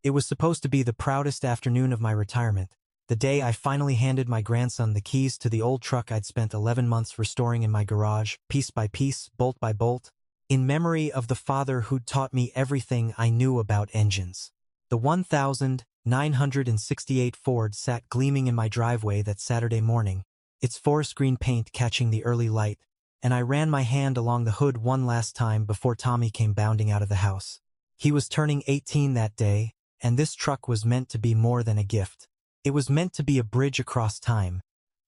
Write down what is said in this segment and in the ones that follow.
It was supposed to be the proudest afternoon of my retirement, the day I finally handed my grandson the keys to the old truck I'd spent 11 months restoring in my garage, piece by piece, bolt by bolt, in memory of the father who'd taught me everything I knew about engines. The 1968 Ford sat gleaming in my driveway that Saturday morning, its forest green paint catching the early light, and I ran my hand along the hood one last time before Tommy came bounding out of the house. He was turning 18 that day, and this truck was meant to be more than a gift. It was meant to be a bridge across time,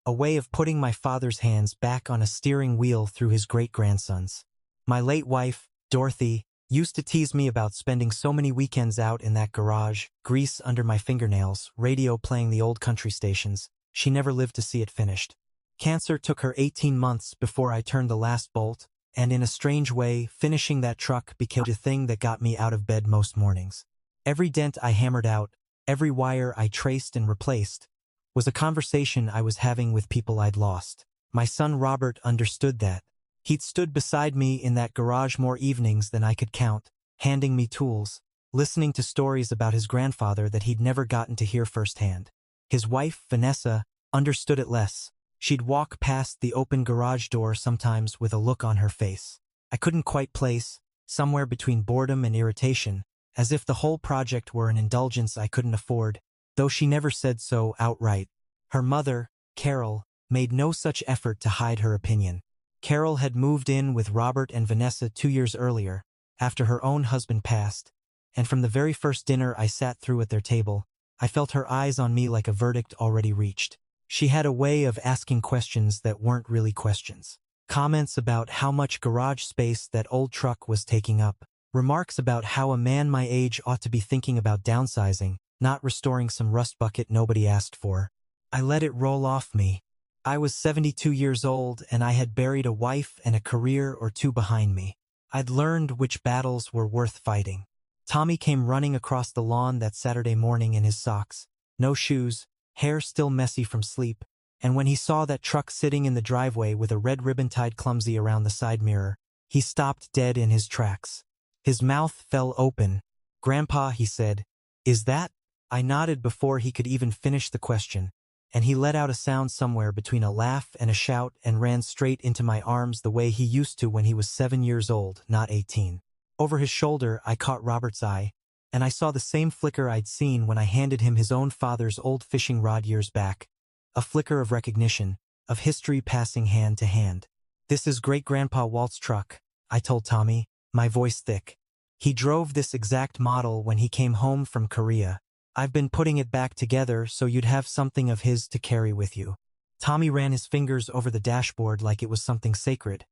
a way of putting my father's hands back on a steering wheel through his great-grandson's. My late wife, Dorothy, used to tease me about spending so many weekends out in that garage, grease under my fingernails, radio playing the old country stations. She never lived to see it finished. Cancer took her 18 months before I turned the last bolt, and in a strange way, finishing that truck became the thing that got me out of bed most mornings. Every dent I hammered out, every wire I traced and replaced, was a conversation I was having with people I'd lost. My son Robert understood that. He'd stood beside me in that garage more evenings than I could count, handing me tools, listening to stories about his grandfather that he'd never gotten to hear firsthand. His wife, Vanessa, understood it less. She'd walk past the open garage door sometimes with a look on her face I couldn't quite place, somewhere between boredom and irritation, as if the whole project were an indulgence I couldn't afford, though she never said so outright. Her mother, Carol, made no such effort to hide her opinion. Carol had moved in with Robert and Vanessa 2 years earlier, after her own husband passed, and from the very first dinner I sat through at their table, I felt her eyes on me like a verdict already reached. She had a way of asking questions that weren't really questions. Comments about how much garage space that old truck was taking up. Remarks about how a man my age ought to be thinking about downsizing, not restoring some rust bucket nobody asked for. I let it roll off me. I was 72 years old and I had buried a wife and a career or two behind me. I'd learned which battles were worth fighting. Tommy came running across the lawn that Saturday morning in his socks, no shoes, hair still messy from sleep, and when he saw that truck sitting in the driveway with a red ribbon tied clumsy around the side mirror, he stopped dead in his tracks. His mouth fell open. "Grandpa," he said, "is that?" I nodded before he could even finish the question, and he let out a sound somewhere between a laugh and a shout and ran straight into my arms the way he used to when he was 7 years old, not 18. Over his shoulder, I caught Robert's eye, and I saw the same flicker I'd seen when I handed him his own father's old fishing rod years back. A flicker of recognition, of history passing hand to hand. "This is Great-Grandpa Walt's truck," I told Tommy, my voice thick. "He drove this exact model when he came home from Korea. I've been putting it back together so you'd have something of his to carry with you." Tommy ran his fingers over the dashboard like it was something sacred,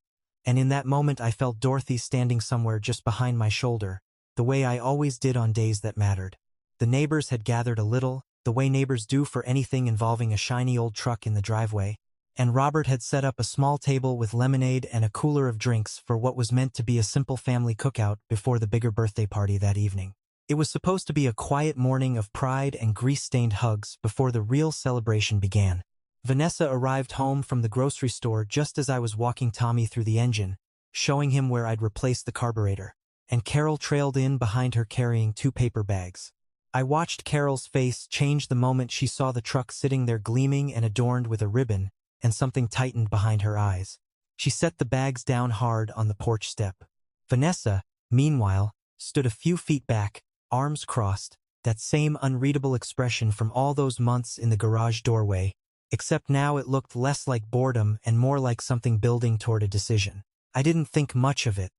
and in that moment I felt Dorothy standing somewhere just behind my shoulder, the way I always did on days that mattered. The neighbors had gathered a little, the way neighbors do for anything involving a shiny old truck in the driveway, and Robert had set up a small table with lemonade and a cooler of drinks for what was meant to be a simple family cookout before the bigger birthday party that evening. It was supposed to be a quiet morning of pride and grease-stained hugs before the real celebration began. Vanessa arrived home from the grocery store just as I was walking Tommy through the engine, showing him where I'd replaced the carburetor, and Carol trailed in behind her carrying 2 paper bags. I watched Carol's face change the moment she saw the truck sitting there gleaming and adorned with a ribbon, and something tightened behind her eyes. She set the bags down hard on the porch step. Vanessa, meanwhile, stood a few feet back, arms crossed, that same unreadable expression from all those months in the garage doorway, except now it looked less like boredom and more like something building toward a decision. I didn't think much of it.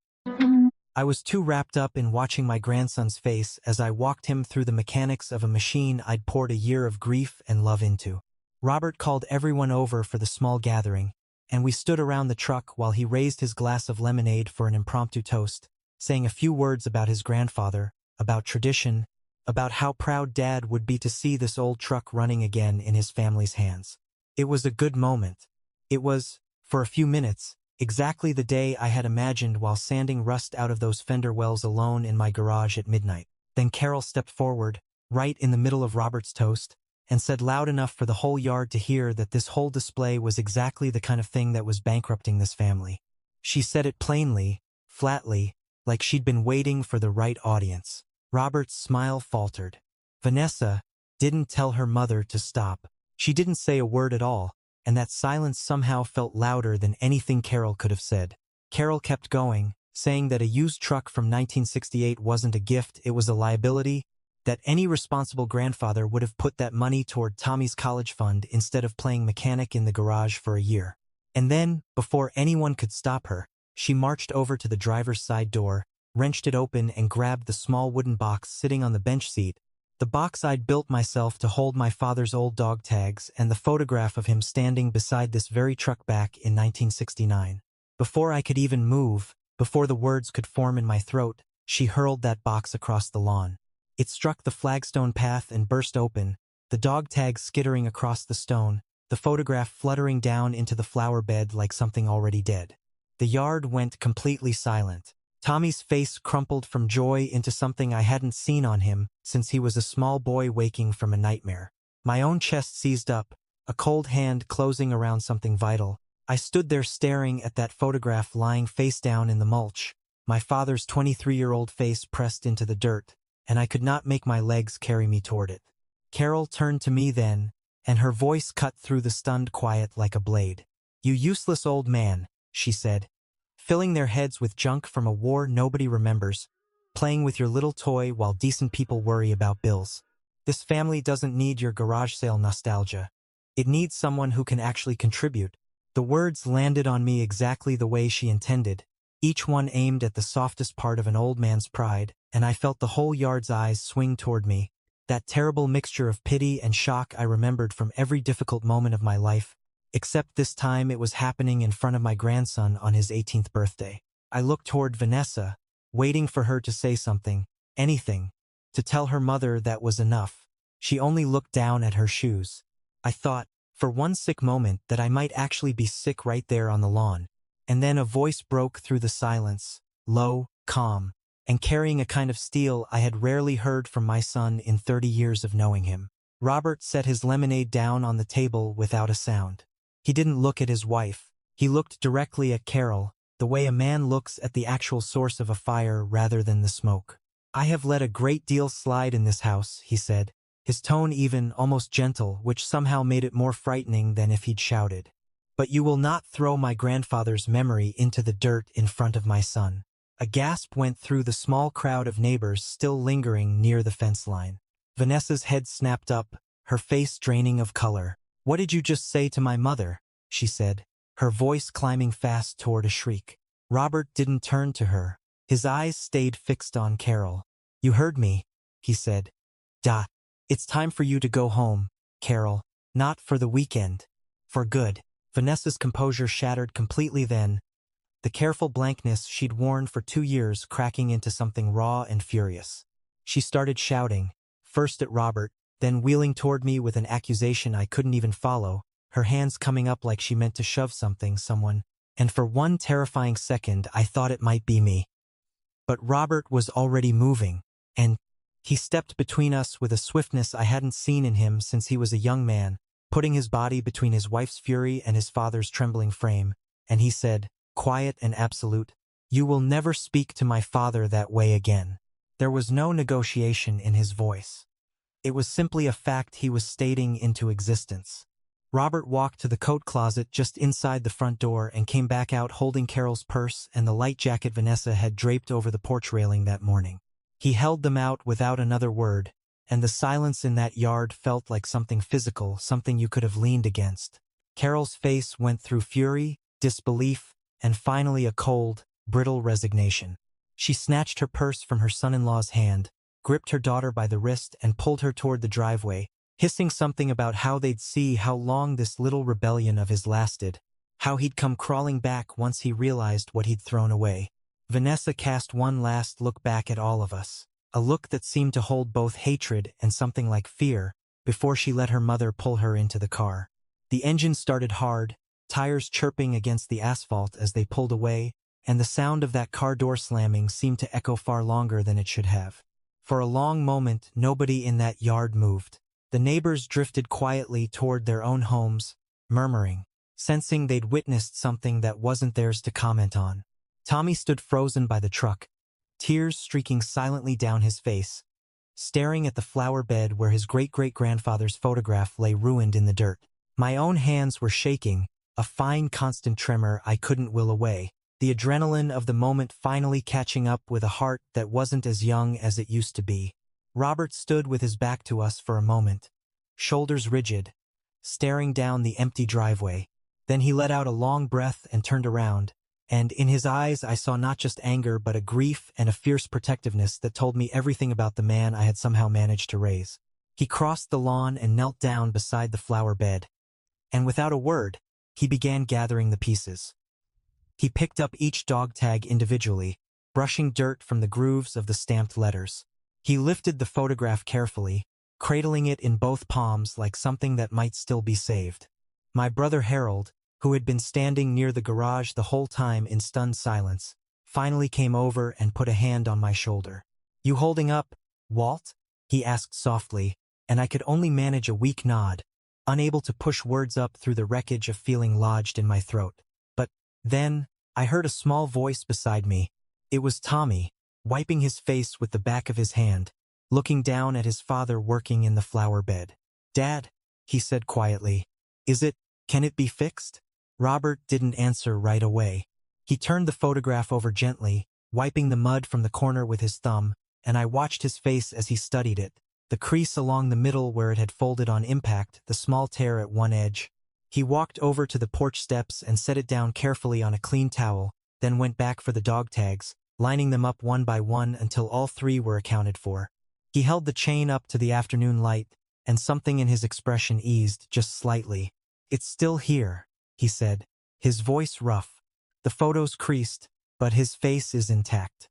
I was too wrapped up in watching my grandson's face as I walked him through the mechanics of a machine I'd poured a year of grief and love into. Robert called everyone over for the small gathering, and we stood around the truck while he raised his glass of lemonade for an impromptu toast, saying a few words about his grandfather, about tradition, about how proud Dad would be to see this old truck running again in his family's hands. It was a good moment. It was, for a few minutes, exactly the day I had imagined while sanding rust out of those fender wells alone in my garage at midnight. Then Carol stepped forward, right in the middle of Robert's toast, and said loud enough for the whole yard to hear that this whole display was exactly the kind of thing that was bankrupting this family. She said it plainly, flatly, like she'd been waiting for the right audience. Robert's smile faltered. Vanessa didn't tell her mother to stop. She didn't say a word at all, and that silence somehow felt louder than anything Carol could have said. Carol kept going, saying that a used truck from 1968 wasn't a gift, it was a liability, that any responsible grandfather would have put that money toward Tommy's college fund instead of playing mechanic in the garage for a year. And then, before anyone could stop her, she marched over to the driver's side door, wrenched it open and grabbed the small wooden box sitting on the bench seat, the box I'd built myself to hold my father's old dog tags and the photograph of him standing beside this very truck back in 1969. Before I could even move, before the words could form in my throat, she hurled that box across the lawn. It struck the flagstone path and burst open, the dog tags skittering across the stone, the photograph fluttering down into the flower bed like something already dead. The yard went completely silent. Tommy's face crumpled from joy into something I hadn't seen on him since he was a small boy waking from a nightmare. My own chest seized up, a cold hand closing around something vital. I stood there staring at that photograph lying face down in the mulch, my father's 23-year-old face pressed into the dirt, and I could not make my legs carry me toward it. Carol turned to me then, and her voice cut through the stunned quiet like a blade. "You useless old man," she said, "filling their heads with junk from a war nobody remembers, playing with your little toy while decent people worry about bills. This family doesn't need your garage sale nostalgia. It needs someone who can actually contribute." The words landed on me exactly the way she intended, each one aimed at the softest part of an old man's pride, and I felt the whole yard's eyes swing toward me, that terrible mixture of pity and shock I remembered from every difficult moment of my life, except this time it was happening in front of my grandson on his 18th birthday. I looked toward Vanessa, waiting for her to say something, anything, to tell her mother that was enough. She only looked down at her shoes. I thought, for one sick moment, that I might actually be sick right there on the lawn. And then a voice broke through the silence, low, calm, and carrying a kind of steel I had rarely heard from my son in 30 years of knowing him. Robert set his lemonade down on the table without a sound. He didn't look at his wife. He looked directly at Carol, the way a man looks at the actual source of a fire rather than the smoke. "I have let a great deal slide in this house," he said, his tone even, almost gentle, which somehow made it more frightening than if he'd shouted. "But you will not throw my grandfather's memory into the dirt in front of my son." A gasp went through the small crowd of neighbors still lingering near the fence line. Vanessa's head snapped up, her face draining of color. "What did you just say to my mother?" she said, her voice climbing fast toward a shriek. Robert didn't turn to her. His eyes stayed fixed on Carol. "You heard me," he said. "Dot. It's time for you to go home, Carol. Not for the weekend. For good." Vanessa's composure shattered completely then, the careful blankness she'd worn for 2 years cracking into something raw and furious. She started shouting, first at Robert, then wheeling toward me with an accusation I couldn't even follow, her hands coming up like she meant to shove someone, and for one terrifying second I thought it might be me. But Robert was already moving, and he stepped between us with a swiftness I hadn't seen in him since he was a young man, putting his body between his wife's fury and his father's trembling frame, and he said, quiet and absolute, "You will never speak to my father that way again." There was no negotiation in his voice. It was simply a fact he was stating into existence. Robert walked to the coat closet just inside the front door and came back out holding Carol's purse and the light jacket Vanessa had draped over the porch railing that morning. He held them out without another word, and the silence in that yard felt like something physical, something you could have leaned against. Carol's face went through fury, disbelief, and finally a cold, brittle resignation. She snatched her purse from her son-in-law's hand, gripped her daughter by the wrist and pulled her toward the driveway, hissing something about how they'd see how long this little rebellion of his lasted, how he'd come crawling back once he realized what he'd thrown away. Vanessa cast one last look back at all of us, a look that seemed to hold both hatred and something like fear, before she let her mother pull her into the car. The engine started hard, tires chirping against the asphalt as they pulled away, and the sound of that car door slamming seemed to echo far longer than it should have. For a long moment, nobody in that yard moved. The neighbors drifted quietly toward their own homes, murmuring, sensing they'd witnessed something that wasn't theirs to comment on. Tommy stood frozen by the truck, tears streaking silently down his face, staring at the flower bed where his great-great-grandfather's photograph lay ruined in the dirt. My own hands were shaking, a fine constant tremor I couldn't will away, the adrenaline of the moment finally catching up with a heart that wasn't as young as it used to be. Robert stood with his back to us for a moment, shoulders rigid, staring down the empty driveway. Then he let out a long breath and turned around, and in his eyes I saw not just anger but a grief and a fierce protectiveness that told me everything about the man I had somehow managed to raise. He crossed the lawn and knelt down beside the flower bed, and without a word, he began gathering the pieces. He picked up each dog tag individually, brushing dirt from the grooves of the stamped letters. He lifted the photograph carefully, cradling it in both palms like something that might still be saved. My brother Harold, who had been standing near the garage the whole time in stunned silence, finally came over and put a hand on my shoulder. "You holding up, Walt?" he asked softly, and I could only manage a weak nod, unable to push words up through the wreckage of feeling lodged in my throat. But then, I heard a small voice beside me. It was Tommy, wiping his face with the back of his hand, looking down at his father working in the flower bed. "Dad," he said quietly, can it be fixed?" Robert didn't answer right away. He turned the photograph over gently, wiping the mud from the corner with his thumb, and I watched his face as he studied it, the crease along the middle where it had folded on impact, the small tear at one edge. He walked over to the porch steps and set it down carefully on a clean towel, then went back for the dog tags, lining them up one by one until all three were accounted for. He held the chain up to the afternoon light, and something in his expression eased just slightly. "It's still here," he said, his voice rough. "The photo's creased, but his face is intact.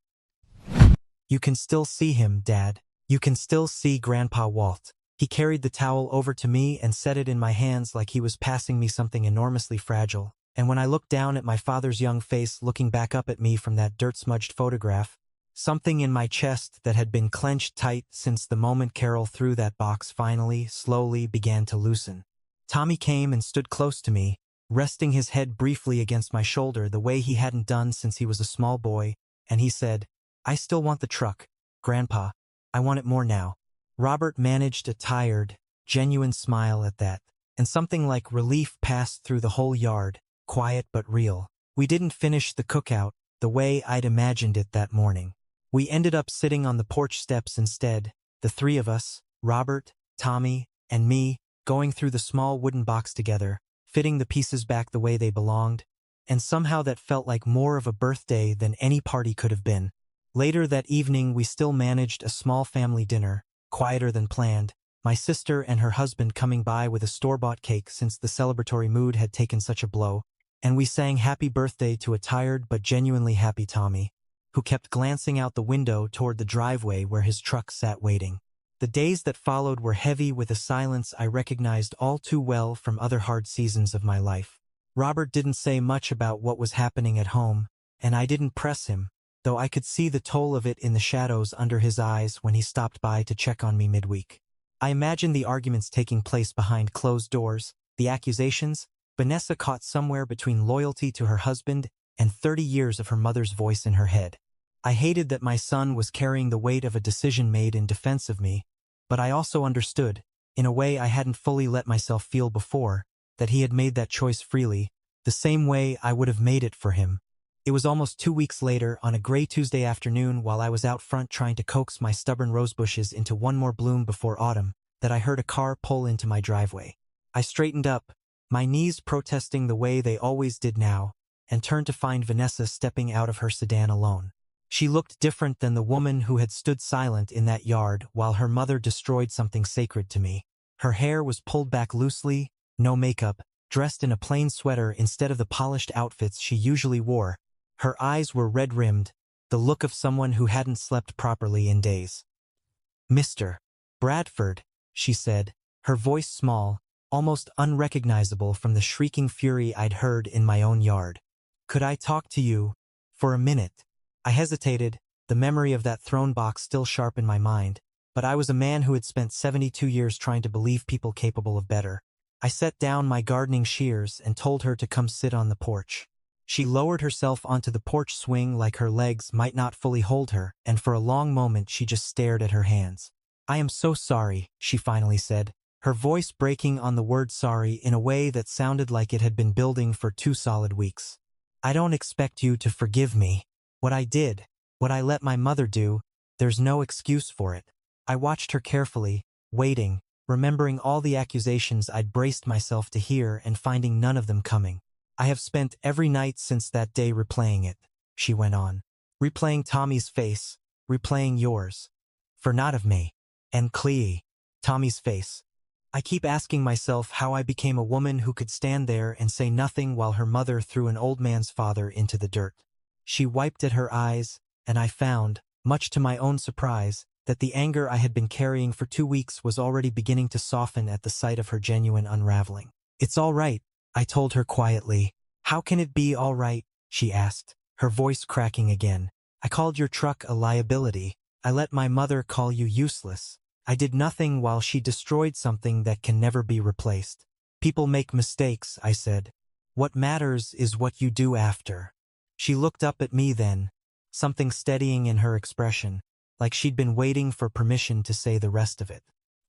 You can still see him, Dad. You can still see Grandpa Walt." He carried the towel over to me and set it in my hands like he was passing me something enormously fragile, and when I looked down at my father's young face looking back up at me from that dirt-smudged photograph, something in my chest that had been clenched tight since the moment Carol threw that box finally, slowly began to loosen. Tommy came and stood close to me, resting his head briefly against my shoulder the way he hadn't done since he was a small boy, and he said, "I still want the truck, Grandpa. I want it more now." Robert managed a tired, genuine smile at that, and something like relief passed through the whole yard, quiet but real. We didn't finish the cookout the way I'd imagined it that morning. We ended up sitting on the porch steps instead, the three of us, Robert, Tommy, and me, going through the small wooden box together, fitting the pieces back the way they belonged, and somehow that felt like more of a birthday than any party could have been. Later that evening we still managed a small family dinner, quieter than planned, my sister and her husband coming by with a store-bought cake since the celebratory mood had taken such a blow, and we sang happy birthday to a tired but genuinely happy Tommy, who kept glancing out the window toward the driveway where his truck sat waiting. The days that followed were heavy with a silence I recognized all too well from other hard seasons of my life. Robert didn't say much about what was happening at home, and I didn't press him, though I could see the toll of it in the shadows under his eyes when he stopped by to check on me midweek. I imagined the arguments taking place behind closed doors, the accusations, Vanessa caught somewhere between loyalty to her husband and 30 years of her mother's voice in her head. I hated that my son was carrying the weight of a decision made in defense of me, but I also understood, in a way I hadn't fully let myself feel before, that he had made that choice freely, the same way I would have made it for him. It was almost 2 weeks later, on a gray Tuesday afternoon while I was out front trying to coax my stubborn rosebushes into one more bloom before autumn, that I heard a car pull into my driveway. I straightened up, my knees protesting the way they always did now, and turned to find Vanessa stepping out of her sedan alone. She looked different than the woman who had stood silent in that yard while her mother destroyed something sacred to me. Her hair was pulled back loosely, no makeup, dressed in a plain sweater instead of the polished outfits she usually wore. Her eyes were red-rimmed, the look of someone who hadn't slept properly in days. "Mr. Bradford," she said, her voice small, almost unrecognizable from the shrieking fury I'd heard in my own yard. "Could I talk to you for a minute?" I hesitated, the memory of that throne box still sharp in my mind, but I was a man who had spent 72 years trying to believe people capable of better. I set down my gardening shears and told her to come sit on the porch. She lowered herself onto the porch swing like her legs might not fully hold her, and for a long moment she just stared at her hands. "I am so sorry," she finally said, her voice breaking on the word sorry in a way that sounded like it had been building for 2 solid weeks. "I don't expect you to forgive me. What I did, what I let my mother do, there's no excuse for it." I watched her carefully, waiting, remembering all the accusations I'd braced myself to hear and finding none of them coming. "I have spent every night since that day replaying it," she went on. "Replaying Tommy's face, replaying yours. For not of me. And Clee, Tommy's face. I keep asking myself how I became a woman who could stand there and say nothing while her mother threw an old man's father into the dirt." She wiped at her eyes, and I found, much to my own surprise, that the anger I had been carrying for 2 weeks was already beginning to soften at the sight of her genuine unraveling. "It's all right," I told her quietly. "How can it be all right?" she asked, her voice cracking again. "I called your truck a liability. I let my mother call you useless. I did nothing while she destroyed something that can never be replaced. People make mistakes," I said. "What matters is what you do after." She looked up at me then, something steadying in her expression, like she'd been waiting for permission to say the rest of it.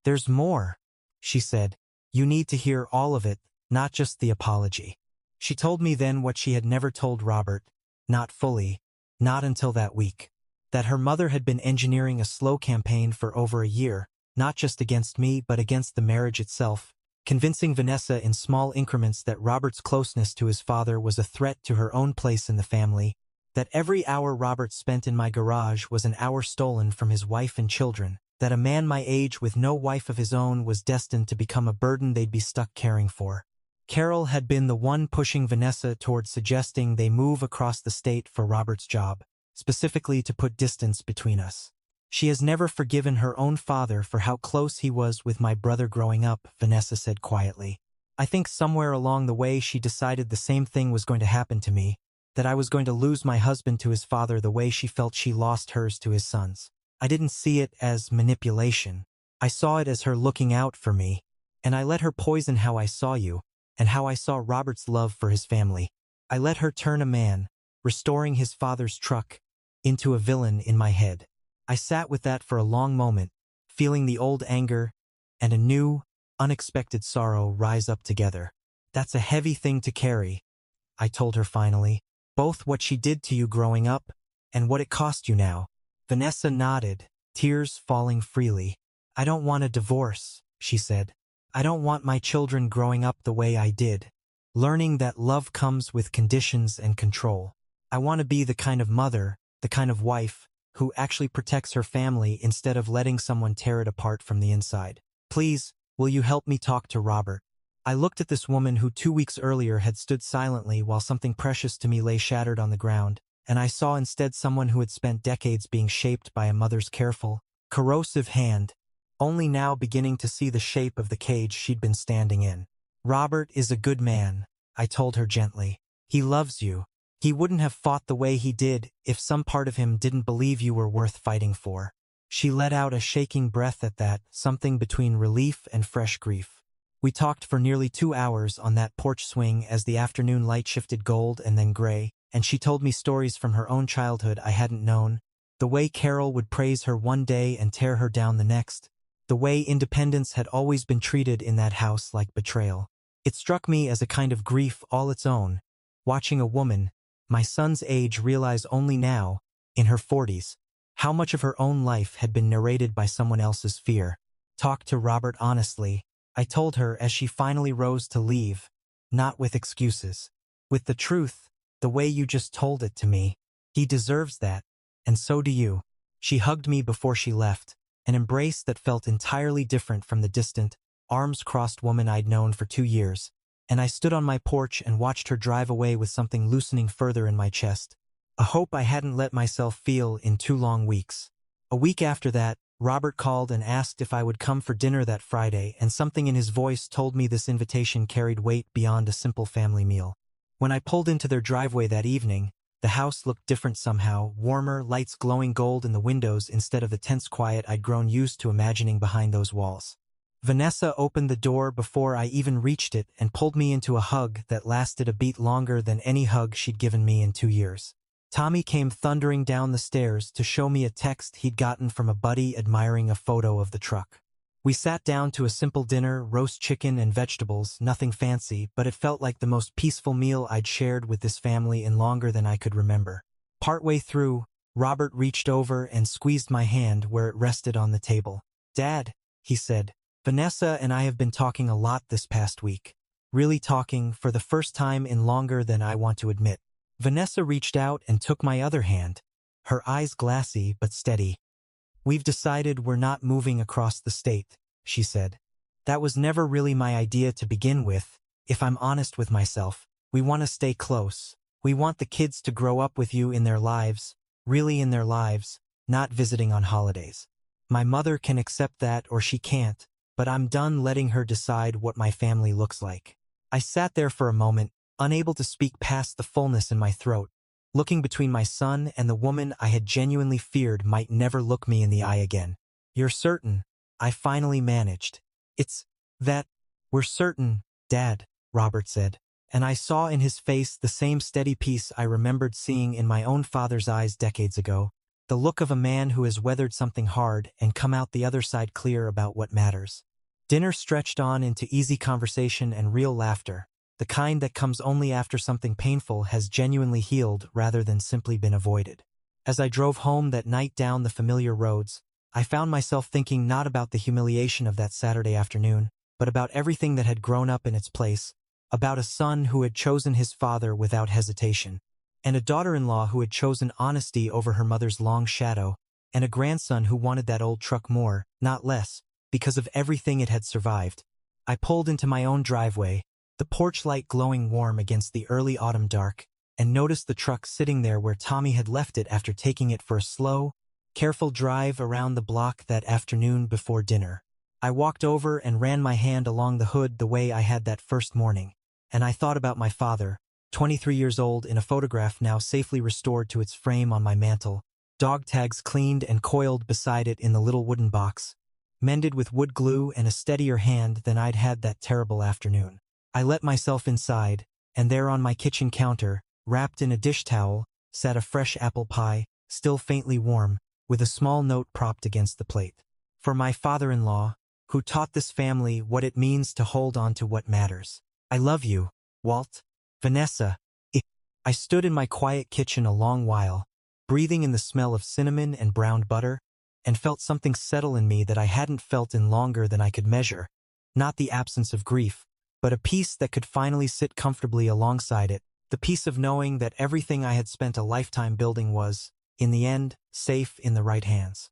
"There's more," she said. "You need to hear all of it, not just the apology." She told me then what she had never told Robert, not fully, not until that week. That her mother had been engineering a slow campaign for over a year, not just against me but against the marriage itself, convincing Vanessa in small increments that Robert's closeness to his father was a threat to her own place in the family, that every hour Robert spent in my garage was an hour stolen from his wife and children, that a man my age with no wife of his own was destined to become a burden they'd be stuck caring for. Carol had been the one pushing Vanessa toward suggesting they move across the state for Robert's job, specifically to put distance between us. "She has never forgiven her own father for how close he was with my brother growing up," Vanessa said quietly. "I think somewhere along the way she decided the same thing was going to happen to me, that I was going to lose my husband to his father the way she felt she lost hers to his sons. I didn't see it as manipulation. I saw it as her looking out for me, and I let her poison how I saw you, and how I saw Robert's love for his family. I let her turn a man, restoring his father's truck, into a villain in my head." I sat with that for a long moment, feeling the old anger and a new, unexpected sorrow rise up together. "That's a heavy thing to carry," I told her finally. "Both what she did to you growing up and what it cost you now." Vanessa nodded, tears falling freely. "I don't want a divorce," she said. "I don't want my children growing up the way I did, learning that love comes with conditions and control. I want to be the kind of mother, the kind of wife, who actually protects her family instead of letting someone tear it apart from the inside. Please, will you help me talk to Robert?" I looked at this woman who 2 weeks earlier had stood silently while something precious to me lay shattered on the ground, and I saw instead someone who had spent decades being shaped by a mother's careful, corrosive hand, only now beginning to see the shape of the cage she'd been standing in. "Robert is a good man," I told her gently. "He loves you. He wouldn't have fought the way he did if some part of him didn't believe you were worth fighting for." She let out a shaking breath at that, something between relief and fresh grief. We talked for nearly 2 hours on that porch swing as the afternoon light shifted gold and then gray, and she told me stories from her own childhood I hadn't known, the way Carol would praise her one day and tear her down the next, the way independence had always been treated in that house like betrayal. It struck me as a kind of grief all its own, watching a woman, my son's age, realize only now, in her 40s, how much of her own life had been narrated by someone else's fear. "Talk to Robert honestly," I told her as she finally rose to leave, "not with excuses. With the truth, the way you just told it to me. He deserves that, and so do you." She hugged me before she left, an embrace that felt entirely different from the distant, arms-crossed woman I'd known for 2 years, and I stood on my porch and watched her drive away with something loosening further in my chest, a hope I hadn't let myself feel in 2 long weeks. A week after that, Robert called and asked if I would come for dinner that Friday, and something in his voice told me this invitation carried weight beyond a simple family meal. When I pulled into their driveway that evening, the house looked different somehow, warmer, lights glowing gold in the windows instead of the tense quiet I'd grown used to imagining behind those walls. Vanessa opened the door before I even reached it and pulled me into a hug that lasted a beat longer than any hug she'd given me in 2 years. Tommy came thundering down the stairs to show me a text he'd gotten from a buddy admiring a photo of the truck. We sat down to a simple dinner, roast chicken and vegetables, nothing fancy, but it felt like the most peaceful meal I'd shared with this family in longer than I could remember. Partway through, Robert reached over and squeezed my hand where it rested on the table. "Dad," he said, "Vanessa and I have been talking a lot this past week. Really talking for the first time in longer than I want to admit." Vanessa reached out and took my other hand, her eyes glassy but steady. "We've decided we're not moving across the state," she said. "That was never really my idea to begin with, if I'm honest with myself. We want to stay close. We want the kids to grow up with you in their lives, really in their lives, not visiting on holidays. My mother can accept that or she can't, but I'm done letting her decide what my family looks like." I sat there for a moment, unable to speak past the fullness in my throat, looking between my son and the woman I had genuinely feared might never look me in the eye again. "You're certain?" I finally managed. "It's that we're certain, Dad," Robert said, and I saw in his face the same steady peace I remembered seeing in my own father's eyes decades ago, the look of a man who has weathered something hard and come out the other side clear about what matters. Dinner stretched on into easy conversation and real laughter, the kind that comes only after something painful has genuinely healed rather than simply been avoided. As I drove home that night down the familiar roads, I found myself thinking not about the humiliation of that Saturday afternoon, but about everything that had grown up in its place, about a son who had chosen his father without hesitation, and a daughter-in-law who had chosen honesty over her mother's long shadow, and a grandson who wanted that old truck more, not less, because of everything it had survived. I pulled into my own driveway, the porch light glowing warm against the early autumn dark, and noticed the truck sitting there where Tommy had left it after taking it for a slow, careful drive around the block that afternoon before dinner. I walked over and ran my hand along the hood the way I had that first morning, and I thought about my father, 23 years old in a photograph now safely restored to its frame on my mantel, dog tags cleaned and coiled beside it in the little wooden box, mended with wood glue and a steadier hand than I'd had that terrible afternoon. I let myself inside, and there on my kitchen counter, wrapped in a dish towel, sat a fresh apple pie, still faintly warm, with a small note propped against the plate. For my father-in-law, who taught this family what it means to hold on to what matters. "I love you, Walt." "Vanessa." I stood in my quiet kitchen a long while, breathing in the smell of cinnamon and browned butter, and felt something settle in me that I hadn't felt in longer than I could measure. Not the absence of grief, but a peace that could finally sit comfortably alongside it, the peace of knowing that everything I had spent a lifetime building was, in the end, safe in the right hands.